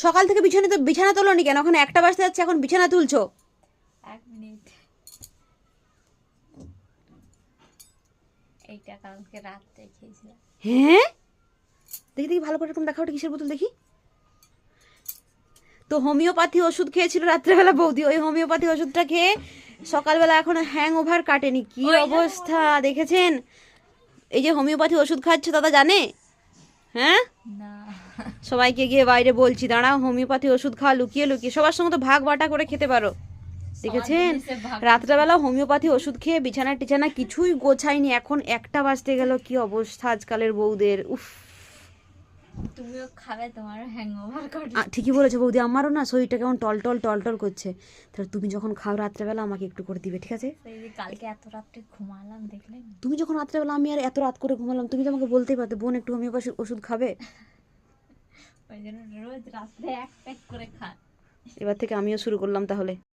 সকাল থেকে বিছানা তোলোনি কেন? এখন 1টা বাজতে যাচ্ছে, এখন বিছানা তুলছো? 1 মিনিট, এইটা কালকে রাতে খেয়েছিলাম। হ্যাঁ, দেখি দেখি ভালো করে এরকম দেখা, ওটা কিসের বোতল দেখি। তো হোমিওপ্যাথি ওষুধ খেয়েছিল রাত্রেবেলা বৌদি, ওই হোমিওপ্যাথি ওষুধটা খেয়ে সকালবেলা এখনো হ্যাং ওভার কাটেনি। কি অবস্থা দেখেছেন? এই যে হোমিওপ্যাথি ওষুধ খাচ্ছে দাদা জানে? হ্যাঁ, না, সবাইকে গিয়ে বাইরে বলছি, দাঁড়াও হোমিওপ্যাথি ওষুধ খাওয়া লুকিয়ে লুকিয়ে, সবার সঙ্গে তো ভাগ বাটা করে খেতে পারো। দেখেছেন? রাত্রেবেলা হোমিওপ্যাথি ওষুধ খেয়ে বিছানা টিছানা কিছুই গোছায়নি, এখন 1টা বাজতে গেল। কি অবস্থা আজকালের বউদের, উফ। তুমিও খাবে, তোমার হ্যাংওভার করবে। ঠিকই বলেছো বৌদি, আমারও না শরীরটা কেমন টলটল টলটল করছে। তাহলে তুমি যখন খাও রাত্রেবেলা আমাকে একটু করে দিবে, ঠিক আছে? সেই যে কালকে এত রাত্রে ঘুমালাম দেখলেন। তুমি যখন রাত্রেবেলা, আমি আর এত রাত করে ঘুমালাম, তুমি তো আমাকে বলতেই পারতে বোন একটু হোমিওপ্যাথি ওষুধ খাবে। ওই জন্য রোজ রাত্রে 1 প্যাক করে খান। এবার থেকে আমিও শুরু করলাম তাহলে।